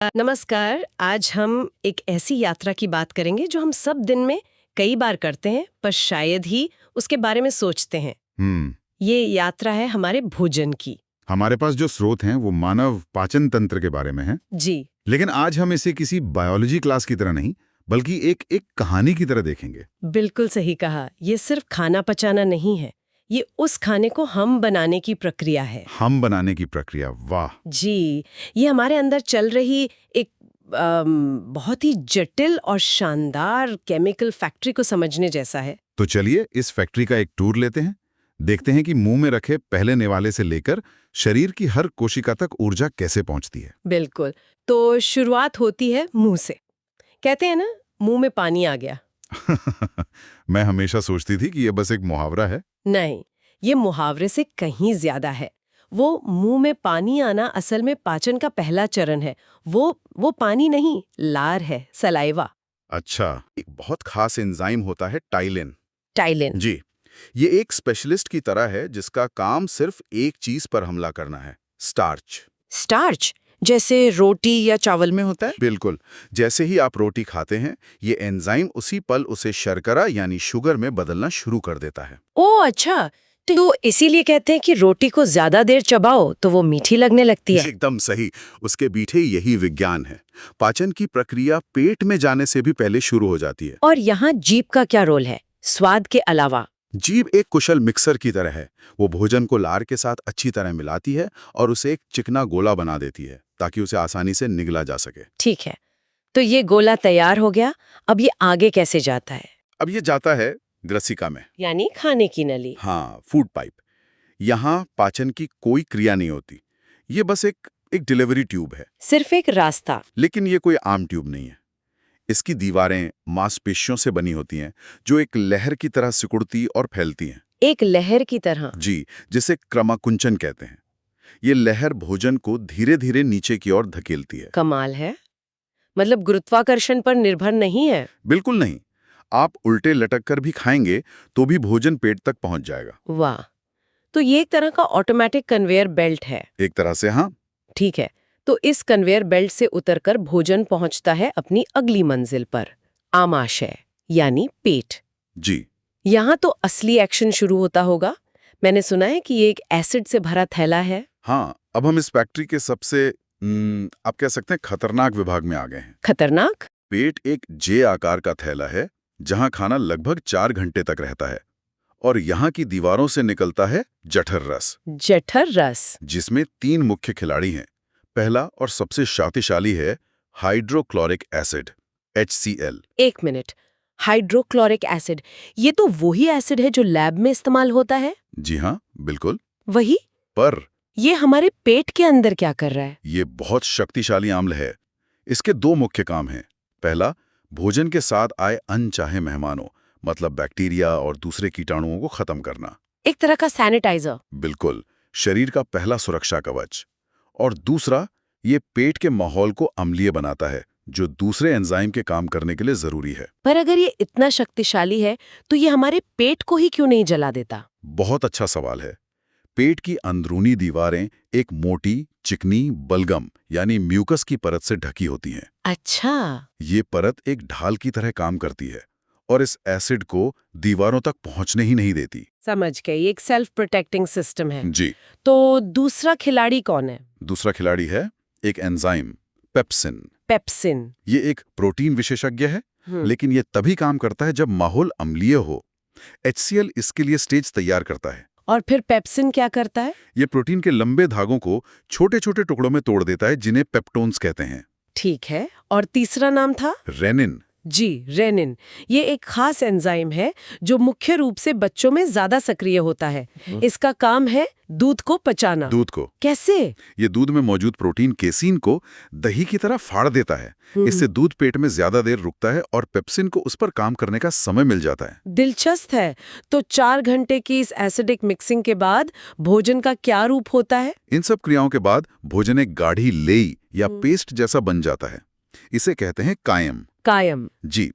नमस्कार। आज हम एक ऐसी यात्रा की बात करेंगे जो हम सब दिन में कई बार करते हैं, पर शायद ही उसके बारे में सोचते हैं। ये यात्रा है हमारे भोजन की। हमारे पास जो स्रोत हैं वो मानव पाचन तंत्र के बारे में हैं। जी, लेकिन आज हम इसे किसी बायोलॉजी क्लास की तरह नहीं, बल्कि एक कहानी की तरह देखेंगे। बिल्कुल सही कहा। ये सिर्फ खाना पचाना नहीं है, ये उस खाने को हम बनाने की प्रक्रिया है। हम बनाने की प्रक्रिया, वाह। जी, ये हमारे अंदर चल रही एक बहुत ही जटिल और शानदार केमिकल फैक्ट्री को समझने जैसा है। तो चलिए इस फैक्ट्री का एक टूर लेते हैं। देखते हैं कि मुंह में रखे पहले निवाले से लेकर शरीर की हर कोशिका तक ऊर्जा कैसे पहुंचती है। बिल्कुल। तो शुरुआत होती है मुंह से। कहते हैं ना, मुंह में पानी आ गया। मैं हमेशा सोचती थी कि ये बस एक मुहावरा है। नहीं, ये मुहावरे से कहीं ज्यादा है। वो मुंह में पानी आना असल में पाचन का पहला चरण है। वो पानी नहीं, लार है, सलाइवा। अच्छा, एक बहुत खास एंजाइम होता है टाइलिन। टाइलिन। जी, ये एक स्पेशलिस्ट की तरह है जिसका काम सिर्फ एक चीज पर हमला करना है, स्टार्च। स्टार्च जैसे रोटी या चावल में होता है। बिल्कुल, जैसे ही आप रोटी खाते हैं, ये एंजाइम उसी पल उसे शर्करा यानी शुगर में बदलना शुरू कर देता है। ओ अच्छा, तो इसीलिए कहते हैं कि रोटी को ज्यादा देर चबाओ तो वो मीठी लगने लगती है। एकदम सही, उसके पीछे यही विज्ञान है। पाचन की प्रक्रिया पेट में जाने से भी पहले शुरू हो जाती है। और यहाँ जीभ का क्या रोल है, स्वाद के अलावा? जीभ एक कुशल मिक्सर की तरह है। वो भोजन को लार के साथ अच्छी तरह मिलाती है और उसे एक चिकना गोला बना देती है ताकि उसे आसानी से निगला जा सके। ठीक है, तो ये गोला तैयार हो गया। अब ये आगे कैसे जाता है? अब ये जाता है ग्रसिका में। यानी खाने की नली। हाँ, फूड पाइप। यहाँ पाचन की कोई क्रिया नहीं होती। ये बस एक डिलीवरी ट्यूब है। सिर्फ एक रास्ता। लेकिन ये कोई आम ट्यूब नहीं है। इसकी दीवारें मांसपेशियों से बनी होती हैं जो एक लहर की तरह सिकुड़ती और फैलती हैं। एक लहर की तरह। जी, जिसे क्रमाकुंचन कहते हैं। ये लहर भोजन को धीरे धीरे नीचे की ओर धकेलती है। कमाल है। मतलब गुरुत्वाकर्षण पर निर्भर नहीं है। बिल्कुल नहीं। आप उल्टे लटक कर भी खाएंगे तो भी भोजन पेट तक पहुंच जाएगा। वाह, तो ये एक तरह का ऑटोमेटिक कन्वेयर बेल्ट है। एक तरह से हाँ। ठीक है, तो इस कन्वेयर बेल्ट से उतरकर भोजन पहुंचता है अपनी अगली मंजिल पर, आमाशय यानी पेट। जी यहाँ तो असली एक्शन शुरू होता होगा। मैंने सुना है कि ये एक एसिड से भरा थैला है। हाँ, अब हम इस फैक्ट्री के सबसे आप कह सकते हैं खतरनाक विभाग में आ गए हैं। खतरनाक? पेट एक जे आकार का थैला है जहां खाना लगभग 4 घंटे तक रहता है और यहाँ की दीवारों से निकलता है जठर रस, जठर रस। जिसमें 3 मुख्य खिलाड़ी हैं। पहला और सबसे शक्तिशाली है हाइड्रोक्लोरिक एसिड, HCl। एक मिनट, हाइड्रोक्लोरिक एसिड, ये तो वही एसिड है जो लैब में इस्तेमाल होता है? जी हाँ, बिल्कुल। वही? पर ये हमारे पेट के अंदर क्या कर रहा है? ये बहुत शक्तिशाली अम्ल है। इसके 2 मुख्य काम हैं। पहला, भोजन के साथ आए अनचाहे मेहमानों मतलब बैक्टीरिया और दूसरे कीटाणुओं को खत्म करना। एक तरह का सैनिटाइजर। बिल्कुल, शरीर का पहला सुरक्षा कवच। और दूसरा, ये पेट के माहौल को अम्लीय बनाता है जो दूसरे एंजाइम के काम करने के लिए जरूरी है। पर अगर ये इतना शक्तिशाली है तो ये हमारे पेट को ही क्यों नहीं जला देता? बहुत अच्छा सवाल है। पेट की अंदरूनी दीवारें एक मोटी, चिकनी बलगम यानी म्यूकस की परत से ढकी होती हैं। अच्छा। ये परत एक ढाल की तरह काम करती है और इस एसिड को दीवारों तक पहुंचने ही नहीं देती। समझ गई, एक सेल्फ प्रोटेक्टिंग सिस्टम है। जी। तो दूसरा खिलाड़ी कौन है? दूसरा खिलाड़ी है एक एंजाइम, पेप्सिन। पेप्सिन। ये एक प्रोटीन विशेषज्ञ है, लेकिन ये तभी काम करता है जब माहौल अम्लीय हो। HCl इसके लिए स्टेज तैयार करता है। और फिर पेप्सिन क्या करता है? ये प्रोटीन के लंबे धागों को छोटे छोटे टुकड़ों में तोड़ देता है जिन्हें पेप्टोन्स कहते हैं। ठीक है, और तीसरा नाम था? रेनिन। जी, रेनिन। ये एक खास एंजाइम है जो मुख्य रूप से बच्चों में ज्यादा सक्रिय होता है। इसका काम है दूध को पचाना। दूध को? कैसे? ये दूध में मौजूद प्रोटीन केसीन को दही की तरह फाड़ देता है। इससे दूध पेट में ज्यादा देर रुकता है और पेप्सिन को उस पर काम करने का समय मिल जाता है। दिलचस्प है। तो 4 घंटे की इस एसिडिक मिक्सिंग के बाद भोजन का क्या रूप होता है? इन सब क्रियाओं के बाद भोजन एक गाढ़ी लेई या पेस्ट जैसा बन जाता है। इसे कहते हैं कायम। कायम। जी,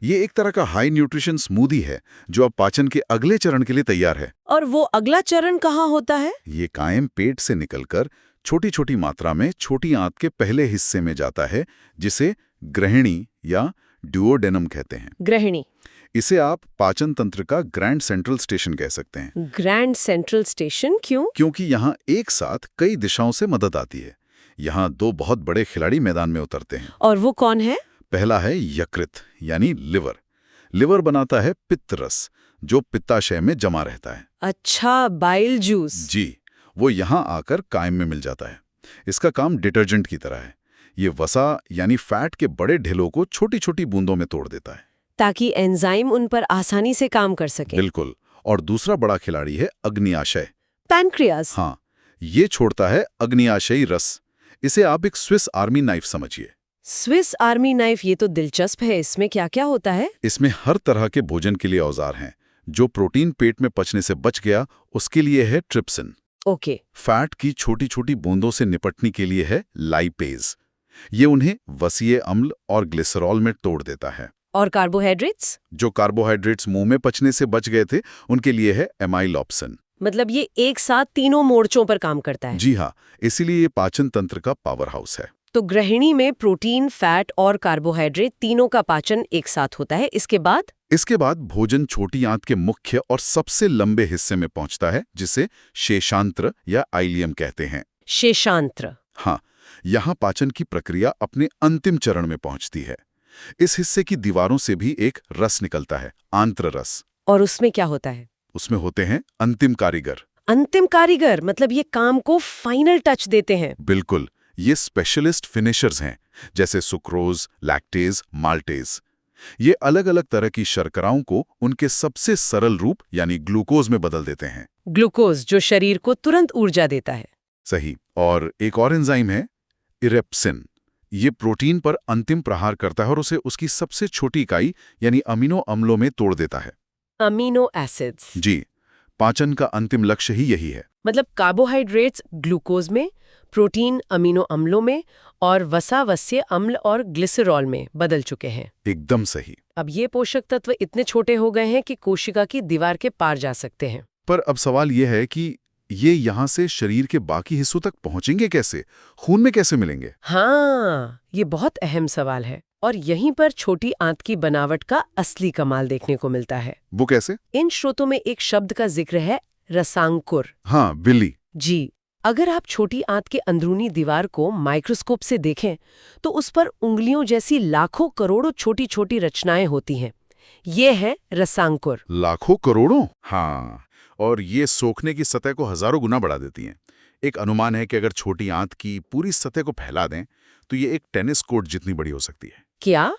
ये एक तरह का हाई न्यूट्रिशन स्मूदी है जो अब पाचन के अगले चरण के लिए तैयार है। और वो अगला चरण कहाँ होता है? ये कायम पेट से निकलकर छोटी छोटी मात्रा में छोटी आंत के पहले हिस्से में जाता है, जिसे ग्रहिणी या ड्यूओडेनम कहते हैं। ग्रहिणी। इसे आप पाचन तंत्र का ग्रैंड सेंट्रल स्टेशन कह सकते हैं। ग्रैंड सेंट्रल स्टेशन क्यों? क्योंकि यहाँ एक साथ कई दिशाओं से मदद आती है। यहाँ दो बहुत बड़े खिलाड़ी मैदान में उतरते हैं। और वो कौन है? पहला है यकृत यानी लिवर। लिवर बनाता है पित्त रस, जो पित्ताशय में जमा रहता है। अच्छा, बाइल जूस। जी, वो यहाँ आकर कायम में मिल जाता है। इसका काम डिटर्जेंट की तरह है। ये वसा यानी फैट के बड़े ढेलों को छोटी छोटी बूंदों में तोड़ देता है, ताकि एंजाइम उन पर आसानी से काम कर सके। बिल्कुल। और दूसरा बड़ा खिलाड़ी है अग्न्याशय। पैनक्रियास। हाँ, ये छोड़ता है अग्न्याशयी रस। इसे आप एक स्विस आर्मी नाइफ समझिए। स्विस आर्मी नाइफ, ये तो दिलचस्प है। इसमें क्या क्या होता है? इसमें हर तरह के भोजन के लिए औजार हैं। जो प्रोटीन पेट में पचने से बच गया, उसके लिए है ट्रिप्सिन। ओके। फैट की छोटी छोटी बूंदों से निपटने के लिए है लाइपेज। ये उन्हें वसीय अम्ल और ग्लिसरॉल में तोड़ देता है। और कार्बोहाइड्रेट्स? जो कार्बोहाइड्रेट्स मुंह में पचने से बच गए थे, उनके लिए है एमाइलोप्सिन। मतलब ये एक साथ तीनों मोर्चों पर काम करता है। जी हाँ, इसीलिए ये पाचन तंत्र का पावर हाउस है। तो गृहिणी में प्रोटीन, फैट और कार्बोहाइड्रेट तीनों का पाचन एक साथ होता है। इसके बाद भोजन छोटी आंत के मुख्य और सबसे लंबे हिस्से में पहुंचता है, जिसे शेषांत्र या आइलियम कहते हैं। शेषांत्र। हाँ, यहाँ पाचन की प्रक्रिया अपने अंतिम चरण में पहुंचती है। इस हिस्से की दीवारों से भी एक रस निकलता है, आंत्र रस। और उसमें क्या होता है? उसमें होते हैं अंतिम कारीगर। अंतिम कारीगर मतलब ये काम को फाइनल टच देते हैं। बिल्कुल, ये स्पेशलिस्ट फिनिशर्स हैं, जैसे सुक्रोज, लैक्टेज, माल्टेज। ये अलग अलग तरह की शर्कराओं को उनके सबसे सरल रूप यानी ग्लूकोज में बदल देते हैं। ग्लूकोज, जो शरीर को तुरंत ऊर्जा देता है। सही। और एक और एंजाइम है इरेप्सिन। ये प्रोटीन पर अंतिम प्रहार करता है और उसे उसकी सबसे छोटी इकाई यानी अमीनो अम्लों में तोड़ देता है। Amino acids. जी, पाचन का अंतिम लक्ष्य ही यही है। मतलब कार्बोहाइड्रेट्स ग्लूकोज में, प्रोटीन अमीनो अम्लों में और वसा वसीय अम्ल और ग्लिसरॉल में बदल चुके हैं। एकदम सही। अब ये पोषक तत्व इतने छोटे हो गए हैं कि कोशिका की दीवार के पार जा सकते हैं। पर अब सवाल यह है कि ये यहाँ से शरीर के बाकी हिस्सों तक पहुंचेंगे कैसे? खून में कैसे मिलेंगे? हाँ, ये बहुत अहम सवाल है। और यहीं पर छोटी आंत की बनावट का असली कमाल देखने को मिलता है। वो कैसे? इन स्रोतों में एक शब्द का जिक्र है, रसांकुर। हाँ, बिल्ली। जी, अगर आप छोटी आंत के अंदरूनी दीवार को माइक्रोस्कोप से देखें तो उस पर उंगलियों जैसी लाखों करोड़ों छोटी छोटी रचनाएं होती हैं। ये है रसांकुर। लाखों करोड़ों? हाँ, और ये सोखने की सतह को हजारों गुना बढ़ा देती हैं। एक अनुमान है कि अगर छोटी आंत की पूरी सतह को फैला दें तो ये एक टेनिस कोर्ट जितनी बड़ी हो सकती है। क्या?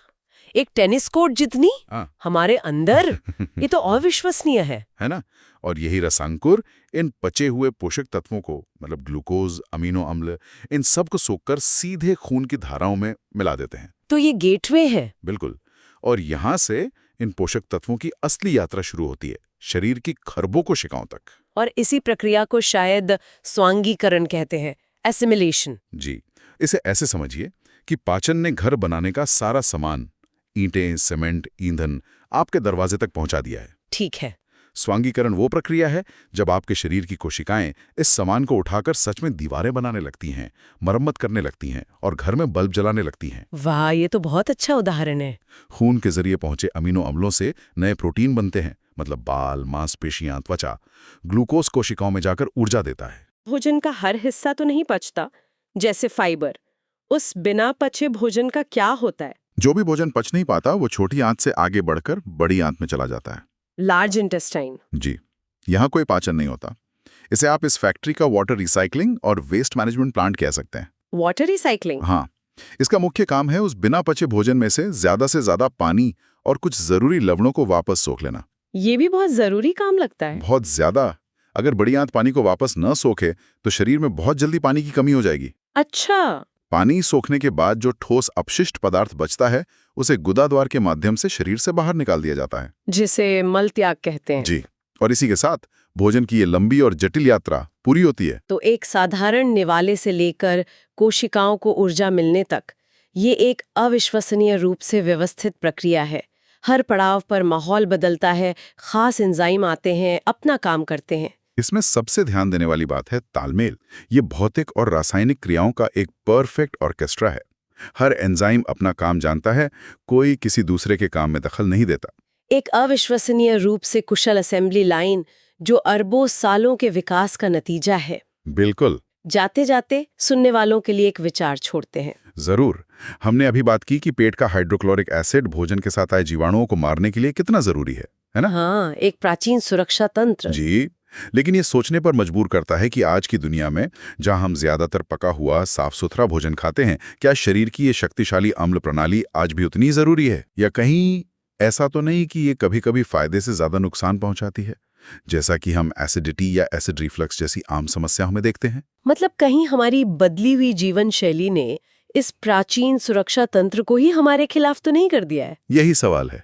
एक टेनिस कोर्ट जितनी? हाँ। हमारे अंदर? ये तो अविश्वसनीय है ना? और यही रसांकुर इन पचे हुए पोषक तत्वों को, मतलब ग्लूकोज, अमीनो अम्ल, इन सब को सोखकर सीधे खून की धाराओं में मिला देते हैं। तो ये गेटवे है। बिल्कुल। और यहाँ से इन पोषक तत्वों की असली यात्रा शुरू होती है, शरीर की खरबों कोशिकाओं तक। और इसी प्रक्रिया को शायद स्वांगीकरण कहते हैं, एसिमिलेशन। जी, इसे ऐसे समझिए कि पाचन ने घर बनाने का सारा सामान, ईंटें, सीमेंट, ईंधन, आपके दरवाजे तक पहुंचा दिया है। ठीक है। स्वांगीकरण वो प्रक्रिया है जब आपके शरीर की कोशिकाएं इस सामान को उठाकर सच में दीवारें बनाने लगती हैं, मरम्मत करने लगती हैं और घर में बल्ब जलाने लगती हैं। वाह, ये तो बहुत अच्छा उदाहरण है। खून के जरिए पहुंचे अमीनो अम्लों से नए प्रोटीन बनते हैं, मतलब बाल, मांसपेशियां, त्वचा। ग्लूकोज कोशिकाओं में जाकर ऊर्जा देता है। भोजन का हर हिस्सा तो नहीं पचता, जैसे फाइबर। उस बिना पचे भोजन का क्या होता है? जो भी भोजन पच नहीं पाता वो छोटी आंत से आगे बढ़कर बड़ी आंत में चला जाता है, लार्ज इंटेस्टाइन। जी, यहाँ कोई पाचन नहीं होता। इसे आप इस फैक्ट्री का वाटर रिसाइकलिंग और वेस्ट मैनेजमेंट प्लांट कह सकते हैं। Water recycling? हाँ, इसका मुख्य काम है उस बिना पचे भोजन में से ज्यादा पानी और कुछ जरूरी लवणों को वापस सोख लेना। ये भी बहुत जरूरी काम लगता है। बहुत ज्यादा। अगर बड़ी आंत पानी को वापस न सोखे तो शरीर में बहुत जल्दी पानी की कमी हो जाएगी। अच्छा। पानी सोखने के बाद जो ठोस अपशिष्ट पदार्थ बचता है उसे गुदाद्वार के माध्यम से शरीर से बाहर निकाल दिया जाता है, जिसे मल त्याग कहते हैं। जी। और इसी के साथ भोजन की ये लंबी और जटिल यात्रा पूरी होती है। तो एक साधारण निवाले से लेकर कोशिकाओं को ऊर्जा मिलने तक ये एक अविश्वसनीय रूप से व्यवस्थित प्रक्रिया है। हर पड़ाव पर माहौल बदलता है, खास एंजाइम आते हैं, अपना काम करते हैं। इसमें सबसे ध्यान देने वाली बात है तालमेल। ये भौतिक और रासायनिक क्रियाओं का एक परफेक्ट ऑर्केस्ट्रा है। हर एंजाइम अपना काम जानता है, कोई किसी दूसरे के काम में दखल नहीं देता। एक अविश्वसनीय रूप से कुशल असेंबली लाइन जो अरबों सालों के विकास का नतीजा है। बिल्कुल। जाते जाते सुनने वालों के लिए एक विचार छोड़ते हैं। जरूर। हमने अभी बात की कि पेट का हाइड्रोक्लोरिक एसिड भोजन के साथ आए जीवाणुओं को मारने के लिए कितना जरूरी है ना? हाँ, एक प्राचीन सुरक्षा तंत्र। जी। लेकिन ये सोचने पर मजबूर करता है कि आज की दुनिया में जहां हम ज्यादातर पका हुआ साफ सुथरा भोजन खाते हैं, क्या शरीर की ये शक्तिशाली अम्ल प्रणाली आज भी उतनी जरूरी है? या कहीं ऐसा तो नहीं कि ये कभी कभी फायदे से ज्यादा नुकसान पहुंचाती है, जैसा कि हम एसिडिटी या एसिड रिफ्लक्स जैसी आम समस्याओं में देखते हैं? मतलब कहीं हमारी बदली हुई जीवन शैली ने इस प्राचीन सुरक्षा तंत्र को ही हमारे खिलाफ तो नहीं कर दिया है? यही सवाल है।